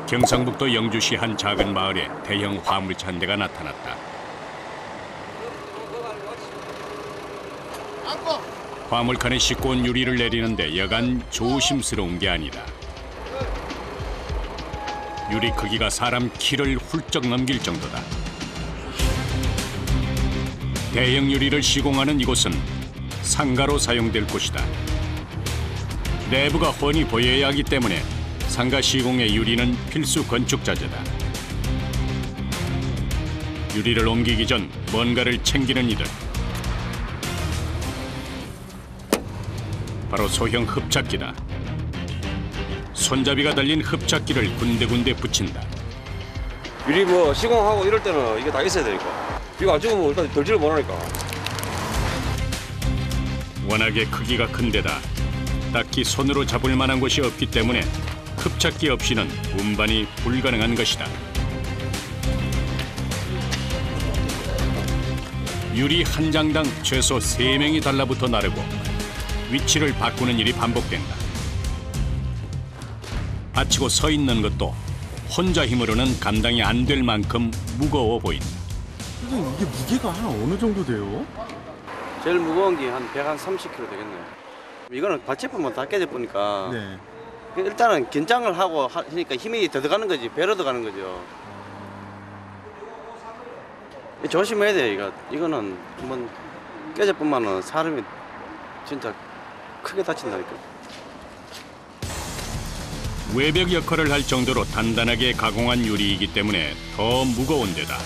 경상북도 영주시 한 작은 마을에 대형 화물차 한 대가 나타났다. 화물칸에 싣고 온 유리를 내리는데 여간 조심스러운 게 아니다. 유리 크기가 사람 키를 훌쩍 넘길 정도다. 대형 유리를 시공하는 이곳은 상가로 사용될 곳이다. 내부가 훤히 보여야 하기 때문에 상가 시공의 유리는 필수 건축 자재다. 유리를 옮기기 전 뭔가를 챙기는 이들. 바로 소형 흡착기다. 손잡이가 달린 흡착기를 군데군데 붙인다. 유리 뭐 시공하고 이럴 때는 이게 다 있어야 되니까. 이거 안 찍으면 일단 덜지를 못하니까. 워낙에 크기가 큰 데다 딱히 손으로 잡을 만한 곳이 없기 때문에 흡착기 없이는 운반이 불가능한 것이다. 유리 한 장당 최소 3명이 달라붙어 나르고 위치를 바꾸는 일이 반복된다. 받치고 서 있는 것도 혼자 힘으로는 감당이 안 될 만큼 무거워 보인다. 선생님, 이게 무게가 한 어느 정도 돼요? 제일 무거운 게 한 130kg 되겠네요. 이거는 받침판만 다 깨져 보니까 네. 일단은 긴장을 하고 하니까 힘이 더 들어가는 거지, 배로 들어가는 거죠. 조심해야 돼. 이거는 한번 깨져보면은 사람이 진짜 크게 다친다니까. 외벽 역할을 할 정도로 단단하게 가공한 유리이기 때문에 더 무거운 데다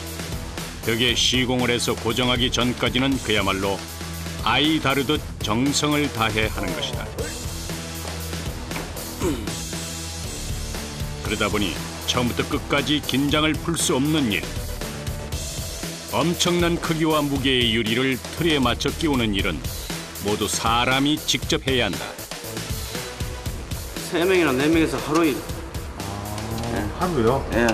벽에 시공을 해서 고정하기 전까지는 그야말로 아이 다루듯 정성을 다해 하는 것이다. 그러다 보니 처음부터 끝까지 긴장을 풀 수 없는 일. 엄청난 크기와 무게의 유리를 틀에 맞춰 끼우는 일은 모두 사람이 직접 해야 한다. 3명이나 4명에서 하루 일. 하루요? 예.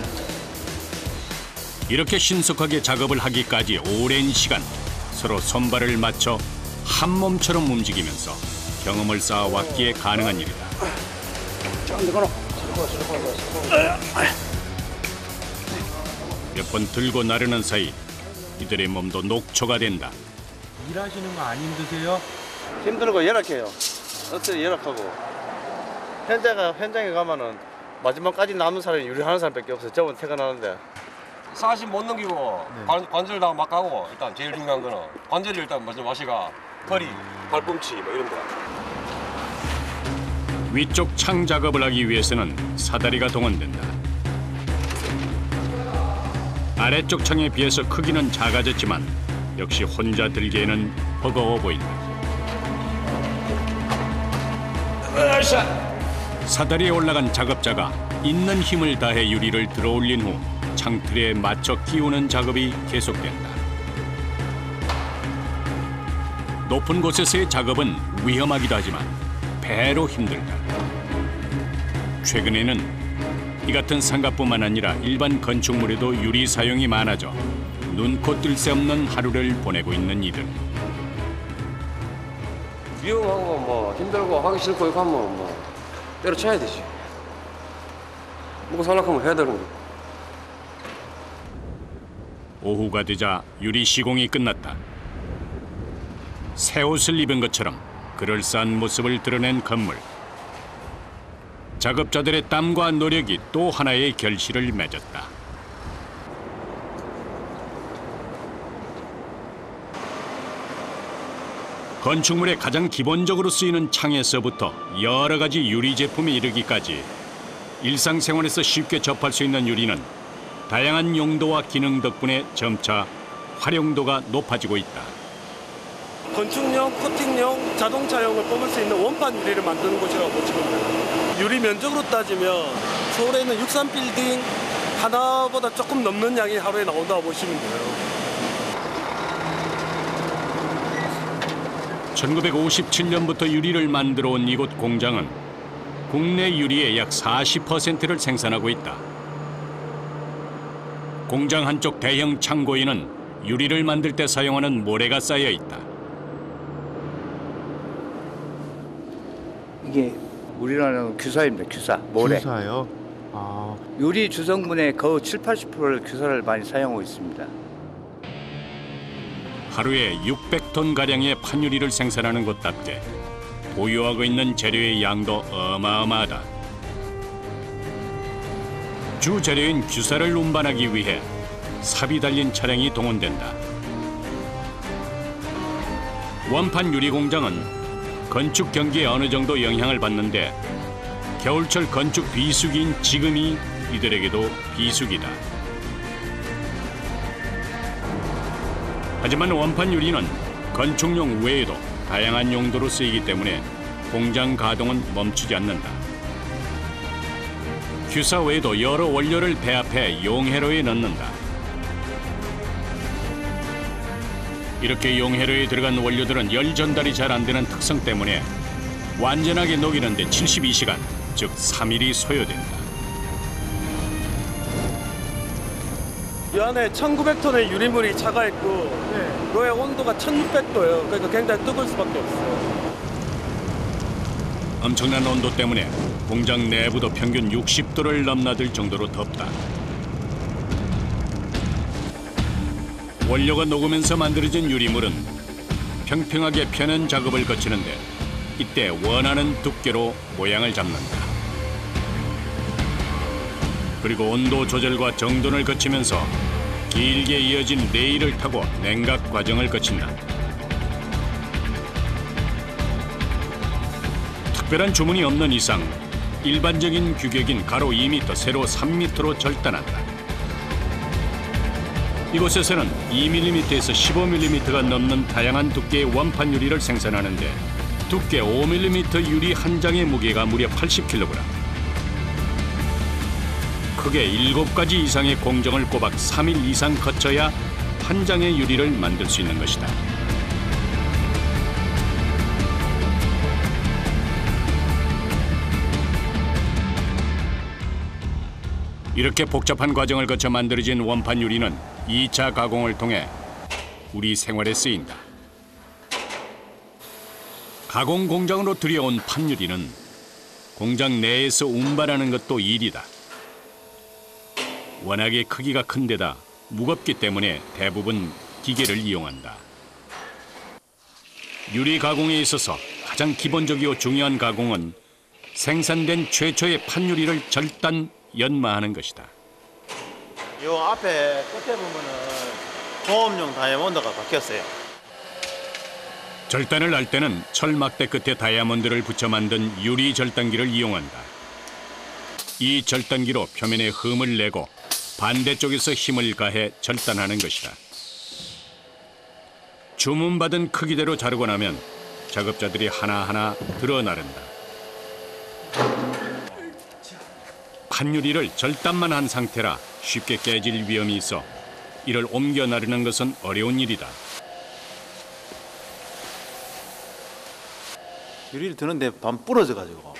이렇게 신속하게 작업을 하기까지 오랜 시간 서로 손발을 맞춰 한 몸처럼 움직이면서 경험을 쌓아왔기에 가능한 일이다. 몇 번 들고 나르는 사이 이들의 몸도 녹초가 된다. 일하시는 거 안 힘드세요? 힘들고 열악해요. 어떻게 열악하고. 현장에 가면은 마지막까지 남은 사람이 유리 하는 사람밖에 없어요. 저번 퇴근하는데. 40 못 넘기고 관절 다 막 가고 일단 제일 중요한 거는 관절이 일단 먼저 마시가 허리, 발꿈치 뭐 이런 거. 위쪽 창 작업을 하기 위해서는 사다리가 동원된다. 아래쪽 창에 비해서 크기는 작아졌지만 역시 혼자 들기에는 버거워 보인다. 사다리에 올라간 작업자가 있는 힘을 다해 유리를 들어올린 후 창틀에 맞춰 끼우는 작업이 계속된다. 높은 곳에서의 작업은 위험하기도 하지만 배로 힘들다. 최근에는 이 같은 상가뿐만 아니라 일반 건축물에도 유리 사용이 많아져 눈코 뜰 새 없는 하루를 보내고 있는 이들. 위험하고 뭐 힘들고 하기 싫고 이거 하면 뭐 때려쳐야 되지. 먹고 살려고 하면 해야 되는 거. 오후가 되자 유리 시공이 끝났다. 새 옷을 입은 것처럼 그럴싸한 모습을 드러낸 건물. 작업자들의 땀과 노력이 또 하나의 결실을 맺었다. 건축물에 가장 기본적으로 쓰이는 창에서부터 여러 가지 유리 제품에 이르기까지 일상생활에서 쉽게 접할 수 있는 유리는 다양한 용도와 기능 덕분에 점차 활용도가 높아지고 있다. 건축용, 코팅용, 자동차용을 뽑을 수 있는 원판 유리를 만드는 곳이라고 보시면 돼요. 유리 면적으로 따지면 서울에 있는 63빌딩 하나보다 조금 넘는 양이 하루에 나온다고 보시면 돼요. 1957년부터 유리를 만들어 온 이곳 공장은 국내 유리의 약 40%를 생산하고 있다. 공장 한쪽 대형 창고에는 유리를 만들 때 사용하는 모래가 쌓여 있다. 이게 우리나라는 규사입니다. 규사, 모래. 규사요? 아, 유리 주성분의 거의 7~80%를 규사를 많이 사용하고 있습니다. 하루에 600톤 가량의 판유리를 생산하는 곳답게 보유하고 있는 재료의 양도 어마어마하다. 주 재료인 규사를 운반하기 위해 삽이 달린 차량이 동원된다. 원판 유리 공장은 건축 경기에 어느 정도 영향을 받는데 겨울철 건축 비수기인 지금이 이들에게도 비수기다. 하지만 원판 유리는 건축용 외에도 다양한 용도로 쓰이기 때문에 공장 가동은 멈추지 않는다. 규사 외에도 여러 원료를 배합해 용해로에 넣는다. 이렇게 용해로에 들어간 원료들은 열 전달이 잘 안 되는 특성 때문에 완전하게 녹이는데 72시간, 즉 3일이 소요된다. 이 안에 1900톤의 유리물이 차가 있고 로의 온도가 1600도예요. 그러니까 굉장히 뜨거울 수밖에 없어요. 엄청난 온도 때문에 공장 내부도 평균 60도를 넘나들 정도로 덥다. 원료가 녹으면서 만들어진 유리물은 평평하게 펴는 작업을 거치는데 이때 원하는 두께로 모양을 잡는다. 그리고 온도 조절과 정돈을 거치면서 길게 이어진 레일을 타고 냉각 과정을 거친다. 특별한 주문이 없는 이상 일반적인 규격인 가로 2m, 세로 3m로 절단한다. 이곳에서는 2mm에서 15mm가 넘는 다양한 두께의 원판 유리를 생산하는데 두께 5mm 유리 한 장의 무게가 무려 80kg. 크게 7가지 이상의 공정을 꼬박 3일 이상 거쳐야 한 장의 유리를 만들 수 있는 것이다. 이렇게 복잡한 과정을 거쳐 만들어진 원판 유리는 2차 가공을 통해 우리 생활에 쓰인다. 가공 공장으로 들여온 판유리는 공장 내에서 운반하는 것도 일이다. 워낙에 크기가 큰 데다 무겁기 때문에 대부분 기계를 이용한다. 유리 가공에 있어서 가장 기본적이고 중요한 가공은 생산된 최초의 판유리를 절단, 연마하는 것이다. 요 앞에 끝에 보면은 공업용 다이아몬드가 박혔어요. 절단을 할 때는 철막대 끝에 다이아몬드를 붙여 만든 유리 절단기를 이용한다. 이 절단기로 표면에 흠을 내고 반대쪽에서 힘을 가해 절단하는 것이다. 주문받은 크기대로 자르고 나면 작업자들이 하나하나 드러 나른다. 판유리를 절단만 한 상태라 쉽게 깨질 위험이 있어 이를 옮겨 나르는 것은 어려운 일이다. 유리를 드는데 반 부러져가지고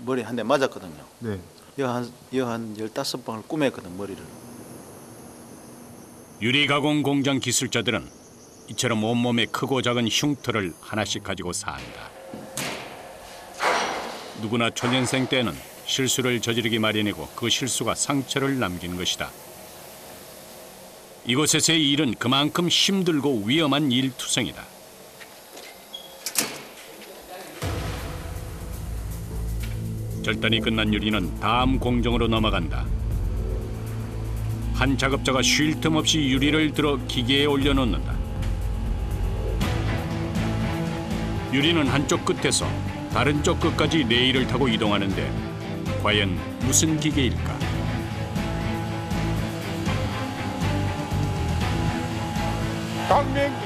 머리 한 대 맞았거든요. 네. 한 15방을 꼬맸거든, 머리를. 유리 가공 공장 기술자들은 이처럼 온몸에 크고 작은 흉터를 하나씩 가지고 산다. 누구나 초년생 때는 실수를 저지르기 마련이고 그 실수가 상처를 남기는 것이다. 이곳에서의 일은 그만큼 힘들고 위험한 일투성이다. 절단이 끝난 유리는 다음 공정으로 넘어간다. 한 작업자가 쉴 틈 없이 유리를 들어 기계에 올려놓는다. 유리는 한쪽 끝에서 다른 쪽 끝까지 레일을 타고 이동하는데 과연 무슨 기계일까? 강명기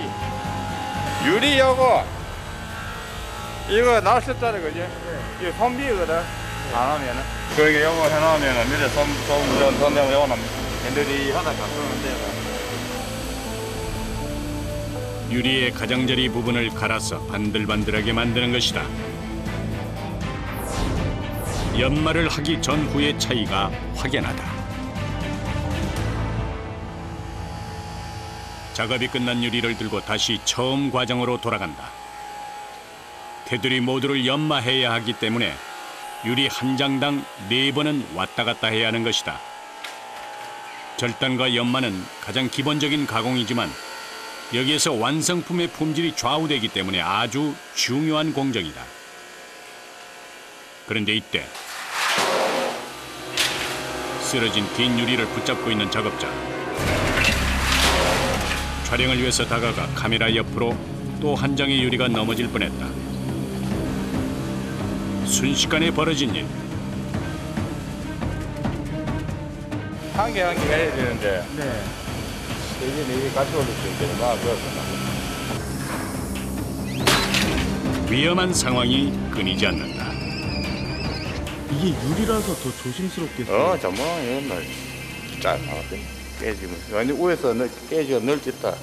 유리 요거 이거 낚싯자리 그지? 이거 손비거든. 안 하면은 그게 요거 해놓으면은 밑에 손 내고 요거는 핸들이 하나 바꾸는데 유리의 가장자리 부분을 갈아서 반들반들하게 만드는 것이다. 연마를 하기 전후의 차이가 확연하다. 작업이 끝난 유리를 들고 다시 처음 과정으로 돌아간다. 테두리 모두를 연마해야 하기 때문에 유리 한 장당 4번은 왔다 갔다 해야 하는 것이다. 절단과 연마는 가장 기본적인 가공이지만 여기에서 완성품의 품질이 좌우되기 때문에 아주 중요한 공정이다. 그런데 이때 쓰러진 긴 유리를 붙잡고 있는 작업자. 촬영을 위해서 다가가 카메라 옆으로 또 한 장의 유리가 넘어질 뻔했다. 순식간에 벌어진 일. 한 개 한 개 해야 되는데 네. 이게 같이 올릴 수 있게 막 그렇구나. 위험한 상황이 끊이지 않는다. 이게 유리라서 더 조심스럽겠어요. 정말 옛날 잘 나왔대. 깨지면 완전 위에서 깨지가 널찍다.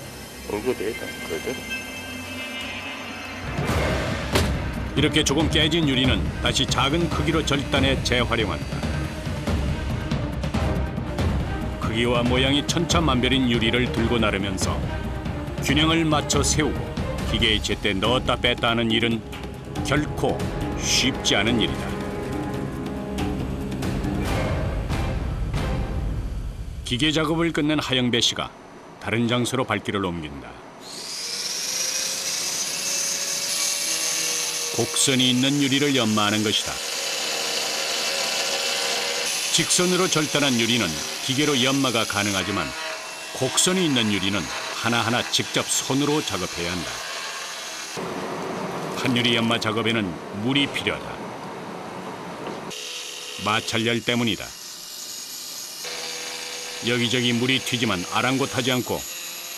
얼굴 되겠다. 그죠? 이렇게 조금 깨진 유리는 다시 작은 크기로 절단해 재활용한다. 크기와 모양이 천차만별인 유리를 들고 나르면서 균형을 맞춰 세우고 기계에 제때 넣었다 뺐다 하는 일은 결코 쉽지 않은 일이다. 기계 작업을 끝낸 하영배 씨가 다른 장소로 발길을 옮긴다. 곡선이 있는 유리를 연마하는 것이다. 직선으로 절단한 유리는 기계로 연마가 가능하지만 곡선이 있는 유리는 하나하나 직접 손으로 작업해야 한다. 판유리 연마 작업에는 물이 필요하다. 마찰열 때문이다. 여기저기 물이 튀지만 아랑곳하지 않고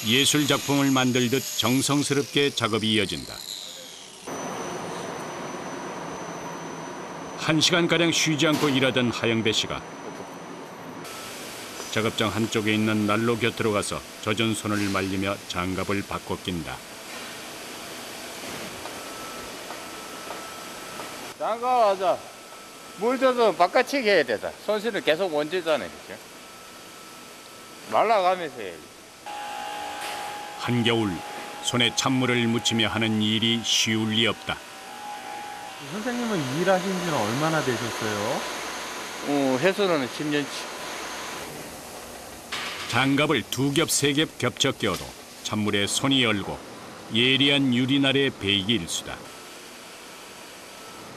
예술 작품을 만들듯 정성스럽게 작업이 이어진다. 1시간가량 쉬지 않고 일하던 하영배 씨가 작업장 한쪽에 있는 난로 곁으로 가서 젖은 손을 말리며 장갑을 바꿔 낀다. 장갑 하자. 물 줘서 바깥치기 해야 되다. 손실은 계속 원재잖아요. 그죠? 말라가면서 해야지. 한겨울 손에 찬물을 묻히며 하는 일이 쉬울 리 없다. 선생님은 일하신 지는 얼마나 되셨어요? 해수는 10년치. 장갑을 2겹, 3겹 겹쳐 끼워도 찬물에 손이 얼고 예리한 유리날의 배이기 일수다.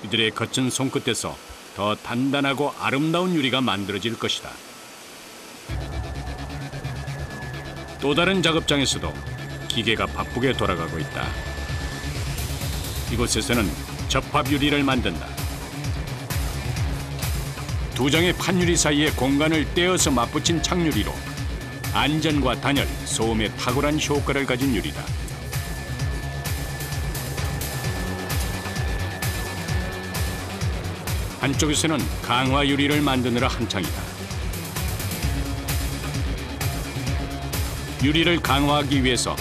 이들의 거친 손끝에서 더 단단하고 아름다운 유리가 만들어질 것이다. 또 다른 작업장에서도 기계가 바쁘게 돌아가고 있다. 이곳에서는 접합 유리를 만든다. 2장의 판유리 사이에 공간을 떼어서 맞붙인 창유리로 안전과 단열, 소음에 탁월한 효과를 가진 유리다. 한쪽에서는 강화 유리를 만드느라 한창이다. 유리를 강화하기 위해서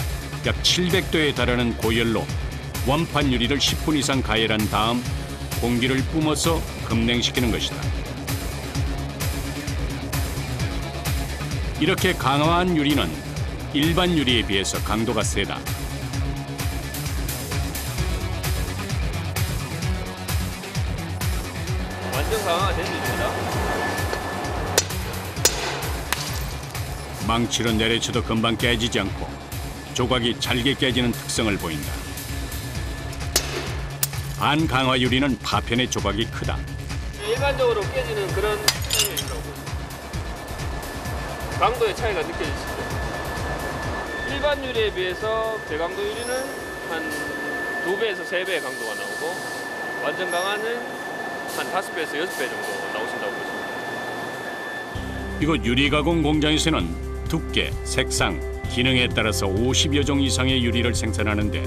약 700도에 달하는 고열로 원판 유리를 10분 이상 가열한 다음 공기를 뿜어서 급냉시키는 것이다. 이렇게 강화한 유리는 일반 유리에 비해서 강도가 세다. 완전 강화가 된 유리입니다. 망치로 내려쳐도 금방 깨지지 않고 조각이 잘게 깨지는 특성을 보인다. 반강화 유리는 파편의 조각이 크다. 일반적으로 깨지는 그런 스타일이라고 강도의 차이가 느껴지시죠? 일반 유리에 비해서 배강도 유리는 한 2배에서 3배의 강도가 나오고 완전 강화는 한 5배에서 6배 정도 나오신다고 보시면 됩니다. 이곳 유리 가공 공장에서는 두께, 색상, 기능에 따라서 50여 종 이상의 유리를 생산하는데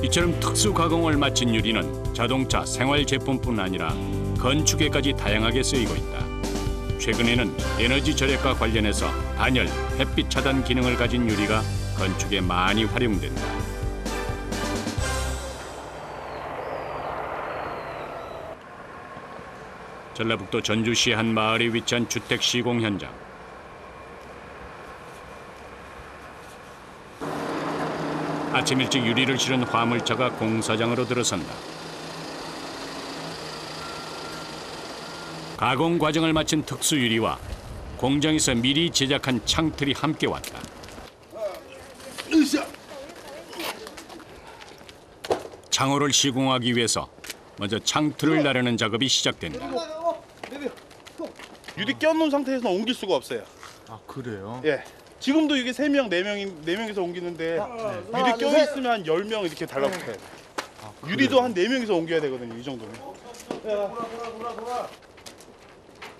이처럼 특수 가공을 마친 유리는 자동차, 생활 제품뿐 아니라 건축에까지 다양하게 쓰이고 있다. 최근에는 에너지 절약과 관련해서 단열, 햇빛 차단 기능을 가진 유리가 건축에 많이 활용된다. 전라북도 전주시 한 마을에 위치한 주택 시공 현장. 아침 일찍 유리를 실은 화물차가 공사장으로 들어선다. 가공 과정을 마친 특수 유리와 공장에서 미리 제작한 창틀이 함께 왔다. 창호를 시공하기 위해서 먼저 창틀을 나르는 작업이 시작된다. 유리 껴놓은 상태에서는 옮길 수가 없어요. 아 그래요? 예. 지금도 이게 3명, 4명이서 옮기는데 유리 껴있으면 한 10명 이렇게 달라붙어야 돼요. 유리도 한 4명이서 옮겨야 되거든요, 이 정도면.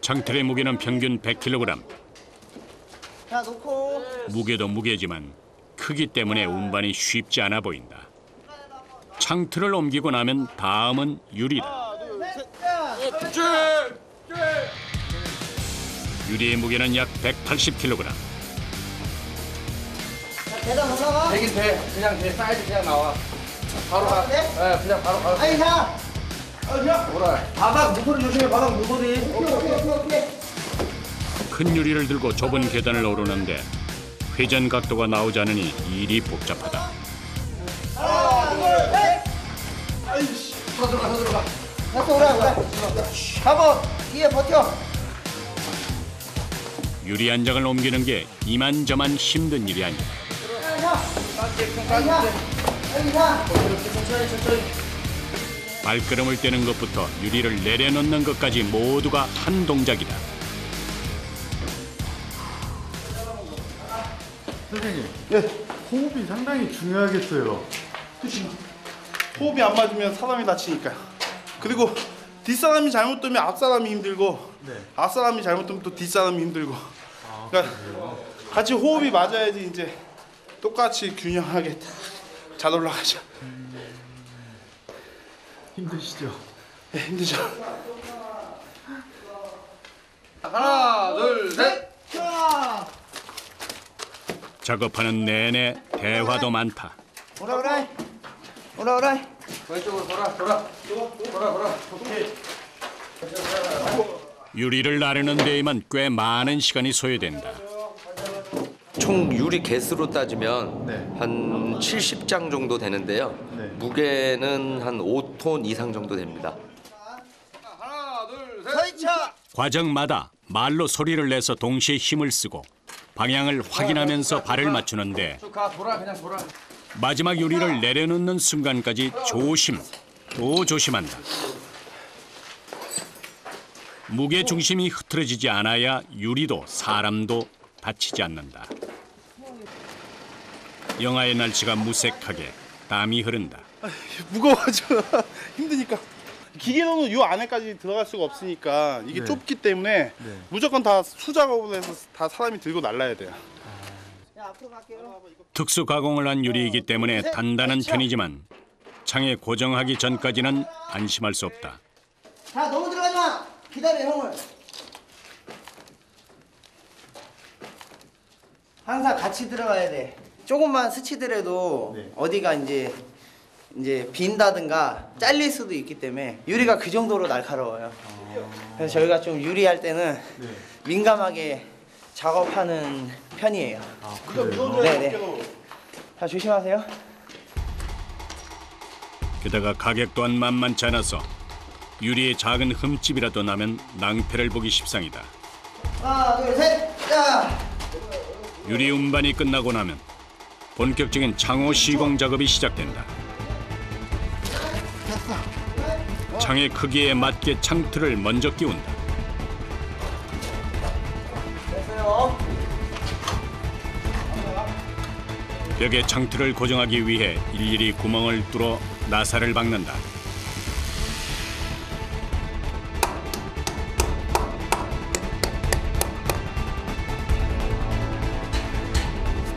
창틀의 무게는 평균 100kg. 자, 놓고. 무게도 무게지만 크기 때문에 운반이 쉽지 않아 보인다. 창틀을 옮기고 나면 다음은 유리다. 유리의 무게는 약 180kg. 계단 올라가. 되긴 돼. 그냥 돼. 사이즈 그냥 나와. 바로 가. 네? 네, 그냥 바로 가. 아니, 자. 뭐라. 바닥 모서리 조심해, 바닥 모서리. 오케이. 큰 유리를 들고 좁은 계단을 오르는데 회전 각도가 나오지 않으니 일이 복잡하다. 서 들어가. 됐어, 오래. 잡아. 뒤에 버텨. 유리 한 장을 옮기는 게 이만저만 힘든 일이 아니다. 발걸음을 떼는 것부터 유리를 내려놓는 것까지 모두가 한 동작이다. 선생님, 호흡이 상당히 중요하겠어요. 호흡이 안 맞으면 사람이 다치니까. 그리고 뒷사람이 잘못되면 앞사람이 힘들고 앞사람이 잘못되면 또 뒷사람이 힘들고. 그러니까 같이 호흡이 맞아야지 이제 똑같이 균형하게 잘 올라가죠. 힘드시죠? 네, 힘들죠. 하나, 둘, 셋. 작업하는 내내 대화도 많다. 오라. 왼쪽으로 돌아. 오케이. 유리를 나르는 데에만 꽤 많은 시간이 소요된다. 총 유리 개수로 따지면 네. 한 70장 정도 되는데요. 네. 무게는 한 5톤 이상 정도 됩니다. 하나, 둘, 셋. 과정마다 말로 소리를 내서 동시에 힘을 쓰고 방향을 확인하면서 발을 맞추는데 쭉 가. 그냥 돌아. 마지막 유리를 내려놓는 순간까지 조심, 또 조심한다. 무게 중심이 흐트러지지 않아야 유리도 사람도 다치지 않는다. 영하의 날씨가 무색하게 땀이 흐른다. 무거워져. 힘드니까. 기계로는 요 안에까지 들어갈 수가 없으니까 이게 네. 좁기 때문에 무조건 다 수작업을 해서 다 사람이 들고 날라야 돼요. 특수 가공을 한 유리이기 때문에 단단한 편이지만 창에 고정하기 전까지는 안심할 수 없다. 자, 너무 들어가지 마. 기다려, 형을. 항상 같이 들어가야 돼. 조금만 스치더라도 어디가 이제 빈다든가 잘릴 수도 있기 때문에 유리가 그 정도로 날카로워요. 그래서 저희가 좀 유리할 때는 민감하게 작업하는 편이에요. 네네. 자, 조심하세요. 게다가 가격 또한 만만치 않아서 유리에 작은 흠집이라도 나면 낭패를 보기 십상이다. 하나, 둘, 셋. 자. 유리 운반이 끝나고 나면 본격적인 창호 시공 작업이 시작된다. 창의 크기에 맞게 창틀을 먼저 끼운다. 벽에 창틀을 고정하기 위해 일일이 구멍을 뚫어 나사를 박는다.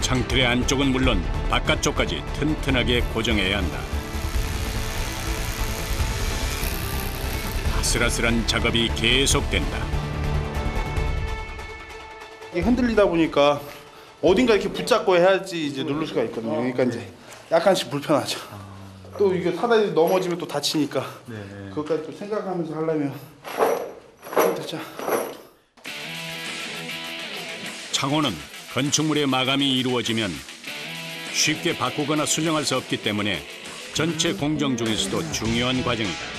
창틀의 안쪽은 물론 바깥쪽까지 튼튼하게 고정해야 한다. 아슬아슬한 작업이 계속된다. 이게 흔들리다 보니까 어딘가 이렇게 붙잡고 해야지 이제 누를 수가 있거든요. 그러니까 이제 약간씩 불편하죠. 또 이게 사다리 넘어지면 또 다치니까 그것까지 또 생각하면서 하려면 힘들죠. 창호는 건축물의 마감이 이루어지면 쉽게 바꾸거나 수정할 수 없기 때문에 전체 공정 중에서도 중요한 과정이다.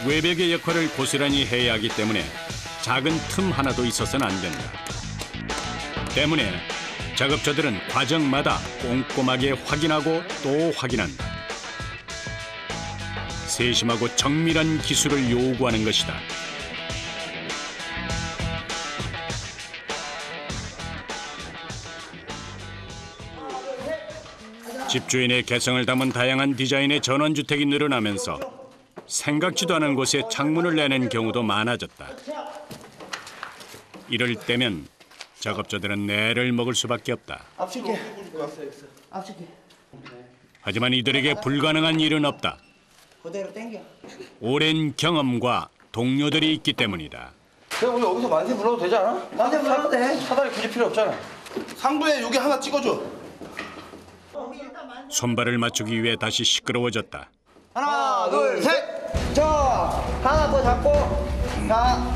외벽의 역할을 고스란히 해야 하기 때문에 작은 틈 하나도 있어서는 안 된다. 때문에 작업자들은 과정마다 꼼꼼하게 확인하고 또 확인한다. 세심하고 정밀한 기술을 요구하는 것이다. 집주인의 개성을 담은 다양한 디자인의 전원주택이 늘어나면서 생각지도 않은 곳에 창문을 내는 경우도 많아졌다. 이럴 때면 작업자들은 내를 먹을 수밖에 없다. 앞줄게. 하지만 이들에게 불가능한 일은 없다. 그대로 당겨. 오랜 경험과 동료들이 있기 때문이다. 그럼 우리 여기서 만세 불러도 되지 않아? 만세 불러도 돼. 사다리 굳이 필요 없잖아. 상부에 여기 하나 찍어줘. 손발을 맞추기 위해 다시 시끄러워졌다. 하나, 둘, 셋. 저 하나 더 잡고. 자,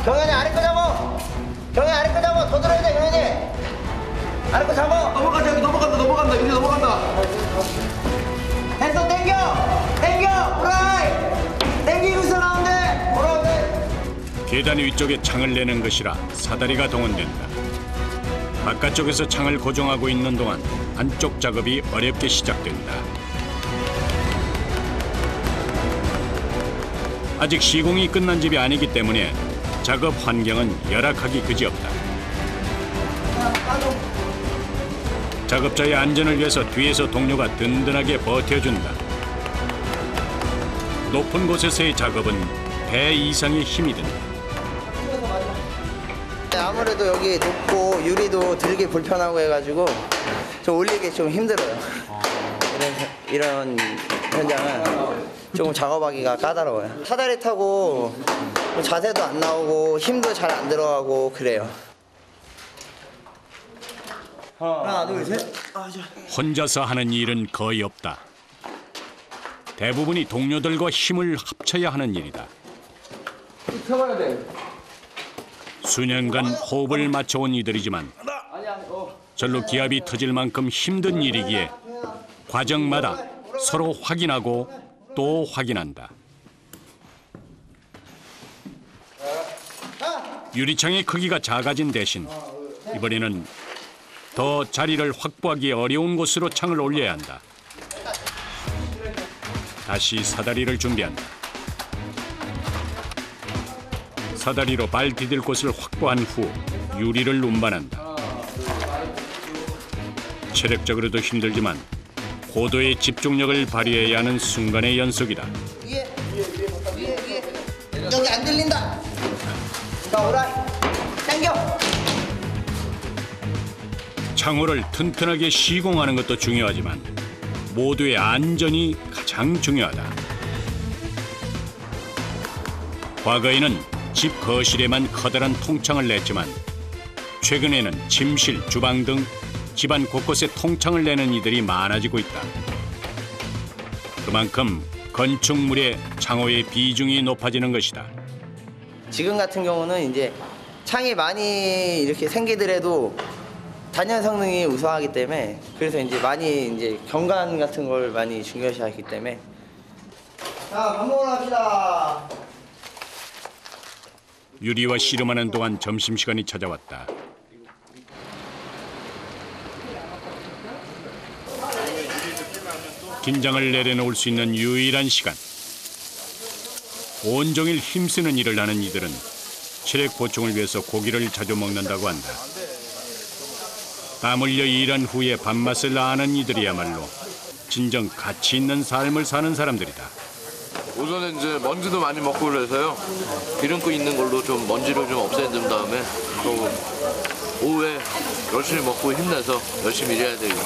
경현이 아래 거 잡아. 경현이 아래 거 잡아. 더 들어야 돼, 경현이. 아래 거 잡아. 넘어가자, 여기 넘어간다. 이제 넘어간다. 해서 당겨. 오라이. 당기고 있어 나온대. 오라이. 계단 위쪽에 창을 내는 것이라 사다리가 동원된다. 바깥쪽에서 창을 고정하고 있는 동안 안쪽 작업이 어렵게 시작된다. 아직 시공이 끝난 집이 아니기 때문에 작업 환경은 열악하기 그지없다. 작업자의 안전을 위해서 뒤에서 동료가 든든하게 버텨준다. 높은 곳에서의 작업은 배 이상의 힘이 든다. 아무래도 여기 높고 유리도 들기 불편하고 해가지고 좀 올리기 좀 힘들어요. 이런 현장은 조금 작업하기가 까다로워요. 사다리 타고 자세도 안 나오고 힘도 잘 안 들어가고 그래요. 하나, 둘, 셋. 혼자서 하는 일은 거의 없다. 대부분이 동료들과 힘을 합쳐야 하는 일이다. 펴봐야 돼. 수년간 호흡을 맞춰온 이들이지만 절로 기압이 터질 만큼 힘든 일이기에 과정마다 서로 확인하고 또 확인한다. 유리창의 크기가 작아진 대신 이번에는 더 자리를 확보하기 어려운 곳으로 창을 올려야 한다. 다시 사다리를 준비한다. 사다리로 발 디딜 곳을 확보한 후 유리를 운반한다. 체력적으로도 힘들지만 고도의 집중력을 발휘해야 하는 순간의 연속이다. 위에. 여기 안 들린다. 자, 오라이. 당겨. 창호를 튼튼하게 시공하는 것도 중요하지만 모두의 안전이 가장 중요하다. 과거에는 집 거실에만 커다란 통창을 냈지만 최근에는 침실, 주방 등 집안 곳곳에 통창을 내는 이들이 많아지고 있다. 그만큼 건축물의 창호의 비중이 높아지는 것이다. 지금 같은 경우는 이제 창이 많이 이렇게 생기더라도 단열 성능이 우수하기 때문에 그래서 이제 많이 이제 경관 같은 걸 많이 중요시하기 때문에 자, 밥 먹으러 갑시다. 유리와 씨름하는 동안 점심시간이 찾아왔다. 긴장을 내려놓을 수 있는 유일한 시간. 온종일 힘쓰는 일을 하는 이들은 체력 보충을 위해서 고기를 자주 먹는다고 한다. 땀 흘려 일한 후에 밥맛을 아는 이들이야말로 진정 가치 있는 삶을 사는 사람들이다. 우선은 이제 먼지도 많이 먹고 그래서요. 기름기 있는 걸로 좀 먼지를 좀 없애준 다음에 또 오후에 열심히 먹고 힘내서 열심히 일해야 되고.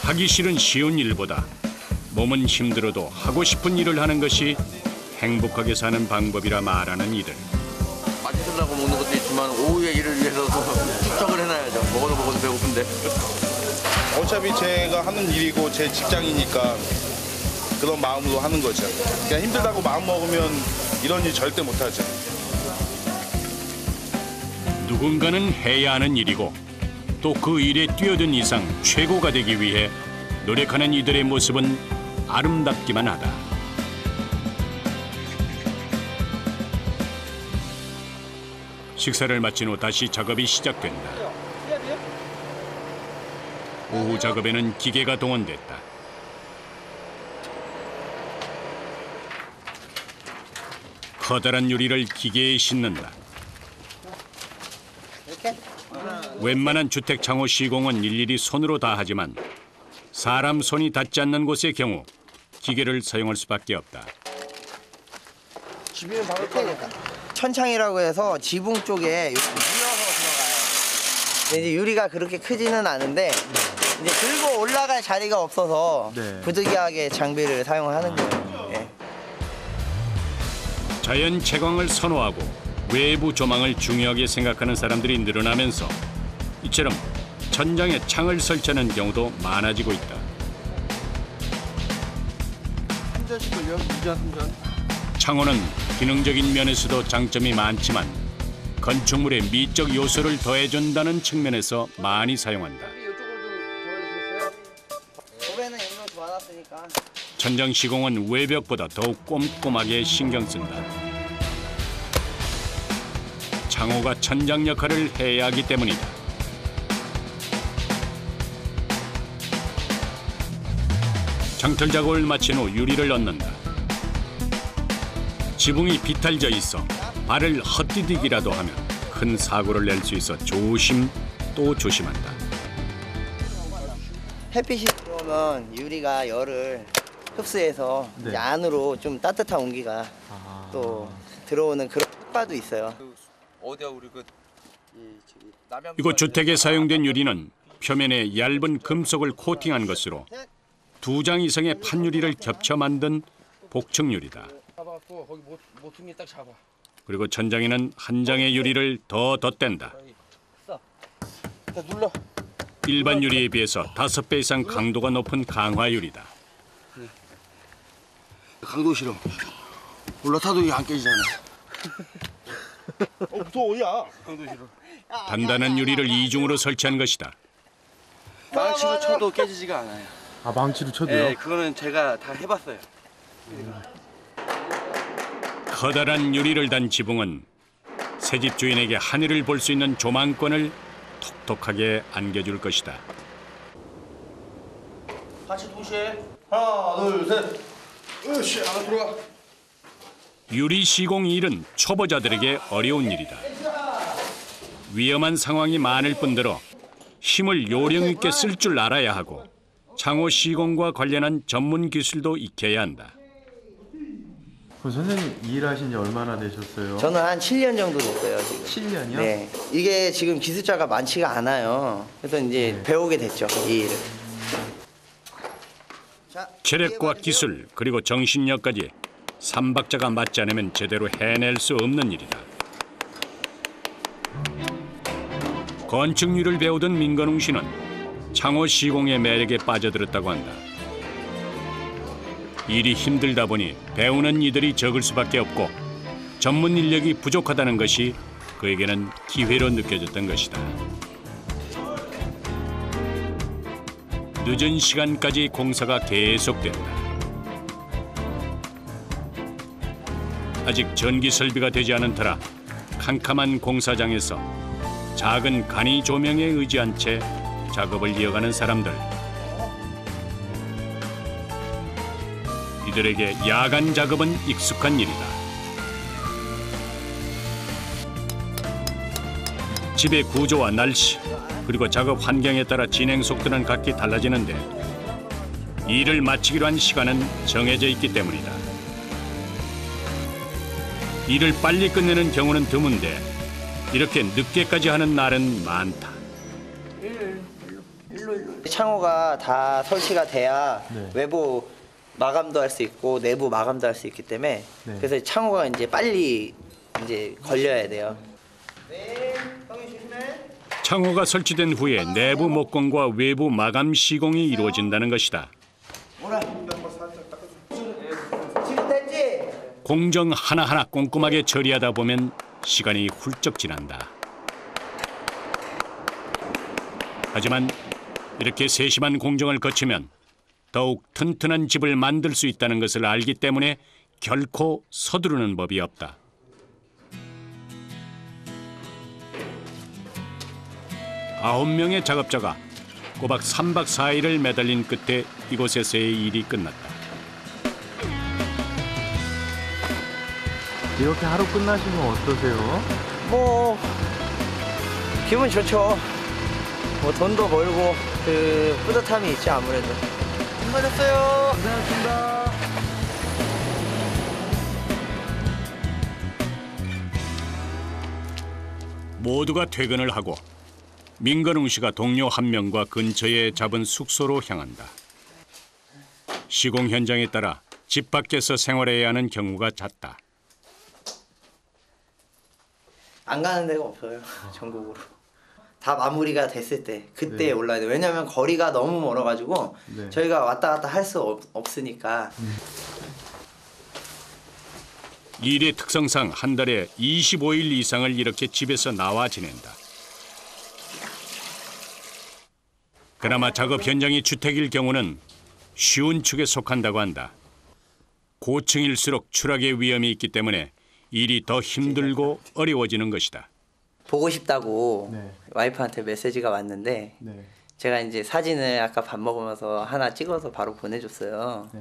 하기 싫은 쉬운 일보다 몸은 힘들어도 하고 싶은 일을 하는 것이 행복하게 사는 방법이라 말하는 이들. 맛있으려고 먹는 것도 있지만 오후에 일을 위해서 축적을 해놔야죠. 먹어도 배고픈데. 어차피 제가 하는 일이고 제 직장이니까 그런 마음으로 하는 거죠. 그냥 힘들다고 마음 먹으면 이런 일 절대 못하죠. 누군가는 해야 하는 일이고 또 그 일에 뛰어든 이상 최고가 되기 위해 노력하는 이들의 모습은 아름답기만 하다. 식사를 마친 후 다시 작업이 시작된다. 오후 작업에는 기계가 동원됐다. 커다란 유리를 기계에 싣는다. 웬만한 주택 창호 시공은 일일이 손으로 다 하지만 사람 손이 닿지 않는 곳의 경우 기계를 사용할 수밖에 없다. 천창이라고 해서 지붕 쪽에 이렇게 밀어서 들어가요. 근데 이제 유리가 그렇게 크지는 않은데 이제 들고 올라갈 자리가 없어서 부득이하게 장비를 사용하는 거예요. 예. 자연 채광을 선호하고 외부 조망을 중요하게 생각하는 사람들이 늘어나면서 이처럼 천장에 창을 설치하는 경우도 많아지고 있다. 창호는 기능적인 면에서도 장점이 많지만 건축물의 미적 요소를 더해준다는 측면에서 많이 사용한다. 도배는 연료 많았으니까. 천장 시공은 외벽보다 더욱 꼼꼼하게 신경 쓴다. 창호가 천장 역할을 해야 하기 때문이다. 장틀 작업을 마친 후 유리를 넣는다. 지붕이 비탈져 있어 발을 헛디디기라도 하면 큰 사고를 낼 수 있어 조심 또 조심한다. 햇빛이 들어오면 유리가 열을 흡수해서 이제 안으로 좀 따뜻한 온기가 또 들어오는 그런 효과도 있어요. 어디야 우리 이곳 주택에 사용된 유리는 표면에 얇은 금속을 코팅한 것으로 2장 이상의 판유리를 겹쳐 만든 복층 유리다. 잡아갖고 거기 모퉁이 딱 잡아. 그리고 천장에는 한 장의 유리를 더 덧댄다. 눌러. 일반 유리에 비해서 5배 이상 강도가 높은 강화 유리다. 강도 싫어. 올라타도 이게 안 깨지잖아. 무서워, 야. 강도 싫어. 단단한 유리를 이중으로 설치한 것이다. 망치로 쳐도 깨지지가 않아요. 아, 망치로 쳐도요? 네, 그거는 제가 다 해봤어요. 커다란 유리를 단 지붕은 새집 주인에게 하늘을 볼 수 있는 조망권을 톡톡하게 안겨줄 것이다. 같이 동시에. 하나, 둘, 셋. 으쌰, 안에 들어가. 유리 시공 일은 초보자들에게 어려운 일이다. 위험한 상황이 많을 뿐더러 힘을 요령 있게 쓸 줄 알아야 하고 창호 시공과 관련한 전문 기술도 익혀야 한다. 그럼 선생님 일하신 지 얼마나 되셨어요? 저는 한 7년 정도 됐어요, 지금. 7년이요? 네. 이게 지금 기술자가 많지가 않아요. 그래서 이제 배우게 됐죠, 이 일을. 자, 체력과 기술 그리고 정신력까지 삼박자가 맞지 않으면 제대로 해낼 수 없는 일이다. 건축일을 배우던 민건웅 씨는 창호 시공의 매력에 빠져들었다고 한다. 일이 힘들다 보니 배우는 이들이 적을 수밖에 없고 전문 인력이 부족하다는 것이 그에게는 기회로 느껴졌던 것이다. 늦은 시간까지 공사가 계속된다. 아직 전기 설비가 되지 않은 터라 캄캄한 공사장에서 작은 간이 조명에 의지한 채 작업을 이어가는 사람들. 이들에게 야간 작업은 익숙한 일이다. 집의 구조와 날씨, 그리고 작업 환경에 따라 진행 속도는 각기 달라지는데 일을 마치기로 한 시간은 정해져 있기 때문이다. 일을 빨리 끝내는 경우는 드문데 이렇게 늦게까지 하는 날은 많다. 창호가 다 설치가 돼야 외부 마감도 할 수 있고 내부 마감도 할 수 있기 때문에 그래서 창호가 이제 빨리 이제 걸려야 돼요. 네, 형님 조심해. 창호가 설치된 후에 내부 목공과 외부 마감 시공이 이루어진다는 것이다. 지금 됐지? 공정 하나하나 꼼꼼하게 처리하다 보면 시간이 훌쩍 지난다. 하지만 이렇게 세심한 공정을 거치면 더욱 튼튼한 집을 만들 수 있다는 것을 알기 때문에 결코 서두르는 법이 없다. 아홉 명의 작업자가 꼬박 3박 4일을 매달린 끝에 이곳에서의 일이 끝났다. 이렇게 하루 끝나시면 어떠세요? 뭐 기분 좋죠. 뭐 돈도 벌고 그 뿌듯함이 있죠 아무래도. 수고하셨어요. 고생하셨습니다. 모두가 퇴근을 하고 민건웅 씨가 동료 한 명과 근처에 잡은 숙소로 향한다. 시공 현장에 따라 집 밖에서 생활해야 하는 경우가 잦다. 안 가는 데가 없어요. 전국으로. 다 마무리가 됐을 때 그때 올라야 돼요. 왜냐면 거리가 너무 멀어가지고 저희가 왔다 갔다 할 수 없으니까. 일의 특성상 한 달에 25일 이상을 이렇게 집에서 나와 지낸다. 그나마 작업 현장이 주택일 경우는 쉬운 축에 속한다고 한다. 고층일수록 추락의 위험이 있기 때문에 일이 더 힘들고 어려워지는 것이다. 보고 싶다고 와이프한테 메시지가 왔는데 제가 이제 사진을 아까 밥 먹으면서 하나 찍어서 바로 보내줬어요.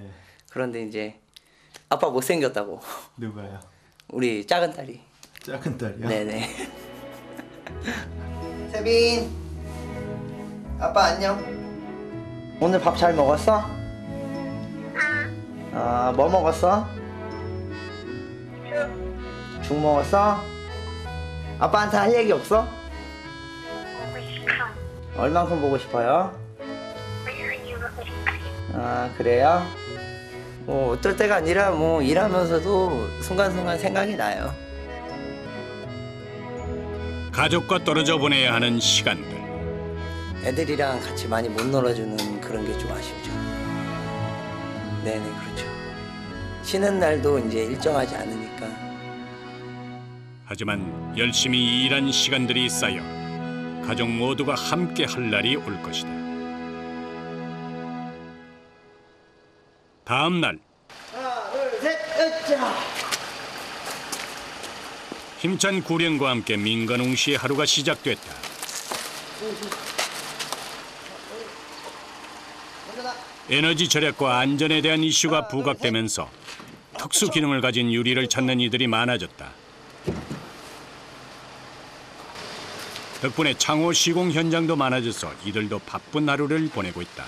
그런데 이제 아빠 못생겼다고. 누가요? 우리 작은 딸이. 작은 딸이요? 네네. 세빈, 아빠 안녕. 오늘 밥 잘 먹었어? 아, 뭐 먹었어? 죽 먹었어? 아빠한테 할 얘기 없어? 얼만큼 보고 싶어요? 아, 그래요? 뭐 어떨 때가 아니라 뭐 일하면서도 순간순간 생각이 나요. 가족과 떨어져 보내야 하는 시간들. 애들이랑 같이 많이 못 놀아주는 그런 게 좀 아쉽죠. 네네, 그렇죠. 쉬는 날도 이제 일정하지 않으니까. 하지만 열심히 일한 시간들이 쌓여 가족 모두가 함께 할 날이 올 것이다. 다음 날 하나, 둘, 셋, 으쌰! 힘찬 구령과 함께 민건웅 씨의 하루가 시작됐다. 에너지 절약과 안전에 대한 이슈가 부각되면서 특수 기능을 가진 유리를 찾는 이들이 많아졌다. 덕분에 창호 시공 현장도 많아져서 이들도 바쁜 하루를 보내고 있다.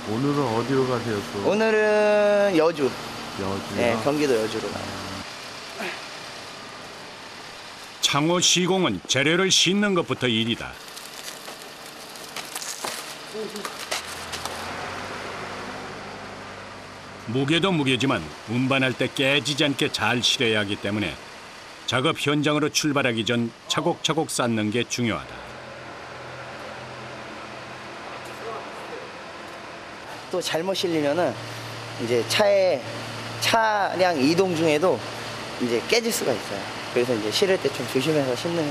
오늘은 어디로 가세요 또? 오늘은 여주. 여주요? 네, 경기도 여주로 가요. 창호 시공은 재료를 싣는 것부터 일이다. 무게도 무게지만 운반할 때 깨지지 않게 잘 실어야 하기 때문에 작업 현장으로 출발하기 전 차곡차곡 쌓는 게 중요하다. 또 잘못 실리면은 이제 차량 이동 중에도 이제 깨질 수가 있어요. 그래서 이제 실을 때 좀 조심해서 실는.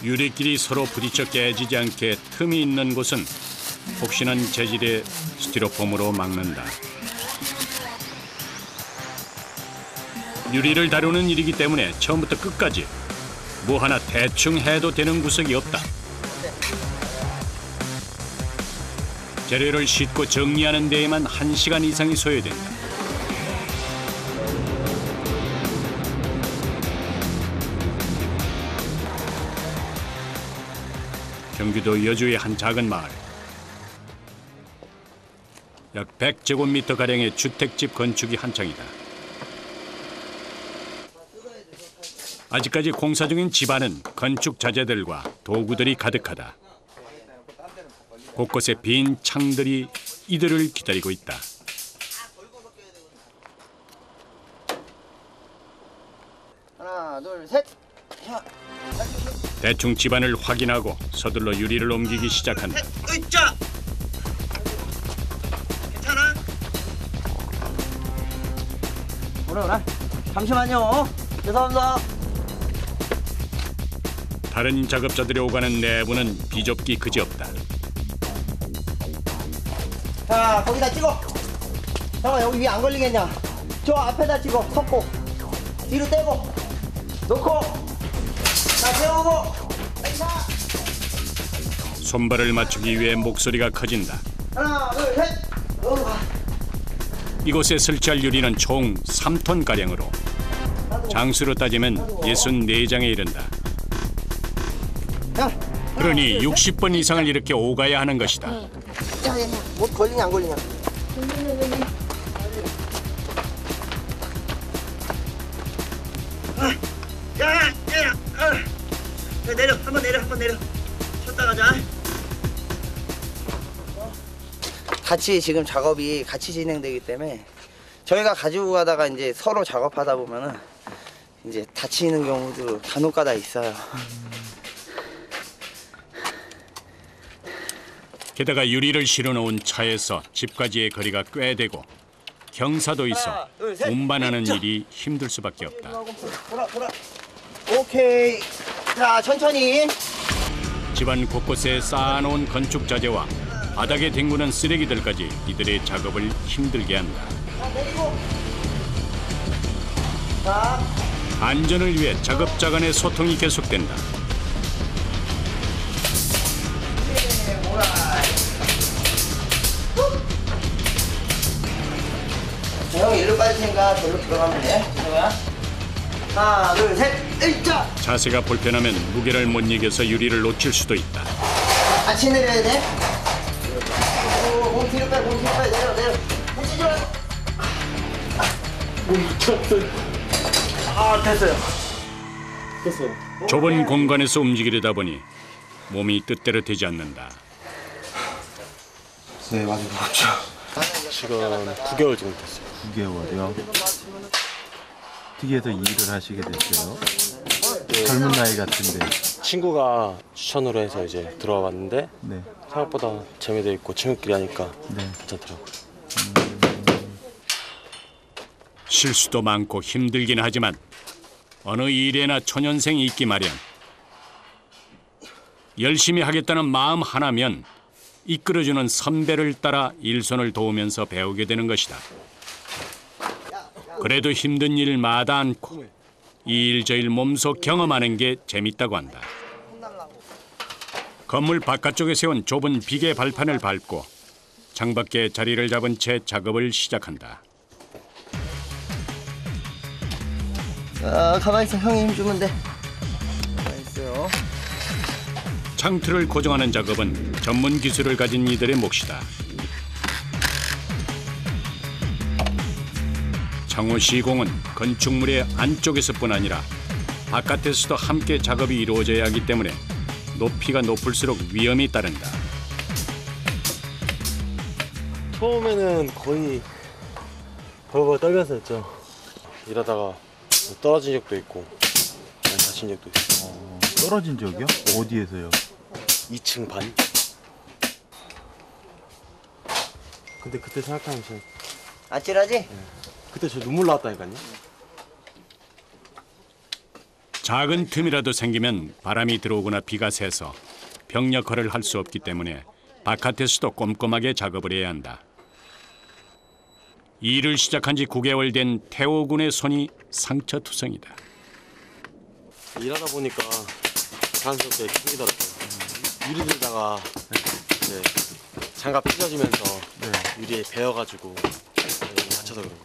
유리끼리 서로 부딪혀 깨지지 않게 틈이 있는 곳은 혹시나 재질의 스티로폼으로 막는다. 유리를 다루는 일이기 때문에 처음부터 끝까지 뭐 하나 대충 해도 되는 구석이 없다. 재료를 싣고 정리하는 데에만 1시간 이상이 소요된다. 경기도 여주의 한 작은 마을. 약 100제곱미터가량의 주택집 건축이 한창이다. 아직까지 공사 중인 집안은 건축 자재들과 도구들이 가득하다. 곳곳에 빈 창들이 이들을 기다리고 있다. 하나, 둘, 셋. 대충 집안을 확인하고 서둘러 유리를 옮기기 시작한다. 으쌰! 괜찮아? 오라 잠시만요. 죄송합니다. 다른 작업자들이 오가는 내부는 비좁기 그지없다. 자, 거기다 찍어. 잠깐 여기 위에 안 걸리겠냐? 저 앞에다 찍어. 섞고 뒤로 떼고 놓고 자 세우고 땡사. 손발을 맞추기 위해 목소리가 커진다. 하나 둘 셋. 이곳에 설치할 유리는 총 3톤가량으로 장수로 따지면 64장에 이른다. 그러니 60번 이상을 이렇게 오가야 하는 것이다. 못 걸리냐 안 걸리냐? 내려 한번 내려 한번 내려. 쉬었다 가자. 같이 지금 작업이 같이 진행되기 때문에 저희가 가지고 가다가 이제 서로 작업하다 보면은 이제 다치는 경우도 간혹가다 있어요. 게다가 유리를 실어놓은 차에서 집까지의 거리가 꽤 되고 경사도 있어 운반하는 일이 힘들 수밖에 없다. 돌아. 오케이. 자 천천히. 집안 곳곳에 쌓아놓은 건축 자재와 바닥에 뒹구는 쓰레기들까지 이들의 작업을 힘들게 한다. 자. 안전을 위해 작업자 간의 소통이 계속된다. 형이 일로 빠질 테니까 절로 들어가면 돼. 하나 둘 셋. 일자. 자세가 불편하면 무게를 못 이겨서 유리를 놓칠 수도 있다. 같이 내려야 돼. 몸 뒤로 빼. 내려. 붙이지 마. 됐어요. 좁은 공간에서 움직이려다 보니 몸이 뜻대로 되지 않는다. 네, 맞아요. 지금 9개월 정도 됐어요. 9개월이요. 어떻게 해서 일을 하시게 됐어요? 젊은 나이 같은데. 친구가 추천으로 해서 이제 들어와 봤는데 네. 생각보다 재미도 있고 친구끼리 하니까 네. 괜찮더라고요. 실수도 많고 힘들긴 하지만 어느 일에나 초년생이 있기 마련. 열심히 하겠다는 마음 하나면 이끌어주는 선배를 따라 일손을 도우면서 배우게 되는 것이다. 그래도 힘든 일 마다 않고 이 일 저 일 몸소 경험하는 게 재밌다고 한다. 건물 바깥쪽에 세운 좁은 비계 발판을 밟고 창밖에 자리를 잡은 채 작업을 시작한다. 가만히 있어. 형이 힘 주면 돼. 가만히 있어요. 창틀을 고정하는 작업은 전문 기술을 가진 이들의 몫이다. 창호 시공은 건축물의 안쪽에서뿐 아니라 바깥에서도 함께 작업이 이루어져야 하기 때문에 높이가 높을수록 위험이 따른다. 처음에는 거의 벌벌 떨면서 했죠. 일하다가 떨어진 적도 있고 다친 적도 있고. 떨어진 적이요? 어디에서요? 2층 반. 근데 그때 생각하면 진짜 아찔하지? 그때 저 눈물 나왔다니까요. 작은 틈이라도 생기면 바람이 들어오거나 비가 새서 벽 역할을 할 수 없기 때문에 바깥에서도 꼼꼼하게 작업을 해야 한다. 일을 시작한 지 9개월 된 태호 군의 손이 상처투성이다. 일하다 보니까 자연스럽게 생기더라고요. 유리 들다가 이제 장갑 찢어지면서 유리에 베어가지고 다쳐서 그런 거예요.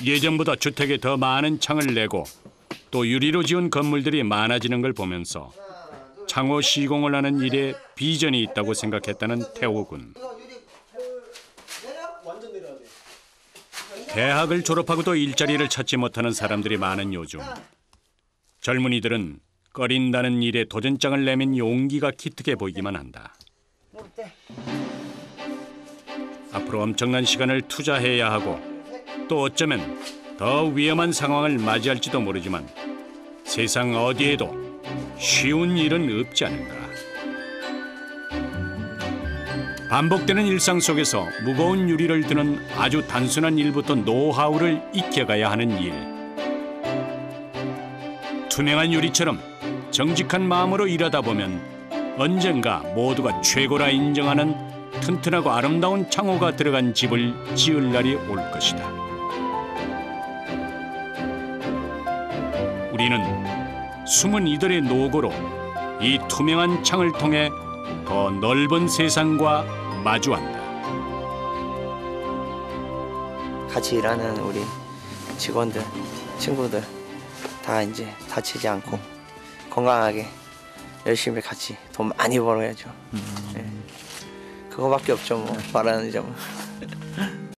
예전보다 주택에 더 많은 창을 내고 또 유리로 지은 건물들이 많아지는 걸 보면서 창호 시공을 하는 일에 비전이 있다고 생각했다는 태호 군. 대학을 졸업하고도 일자리를 찾지 못하는 사람들이 많은 요즘 젊은이들은 꺼린다는 일에 도전장을 내민 용기가 기특해 보이기만 한다. 앞으로 엄청난 시간을 투자해야 하고 또 어쩌면 더 위험한 상황을 맞이할지도 모르지만 세상 어디에도 쉬운 일은 없지 않은가. 반복되는 일상 속에서 무거운 유리를 드는 아주 단순한 일부터 노하우를 익혀가야 하는 일. 투명한 유리처럼 정직한 마음으로 일하다 보면 언젠가 모두가 최고라 인정하는 튼튼하고 아름다운 창호가 들어간 집을 지을 날이 올 것이다. 우리는 숨은 이들의 노고로 이 투명한 창을 통해 더 넓은 세상과 마주한다. 같이 일하는 우리 직원들, 친구들 다 이제 다치지 않고 건강하게 열심히 같이 돈 많이 벌어야죠. 네. 그거밖에 없죠, 뭐 말하는 점은.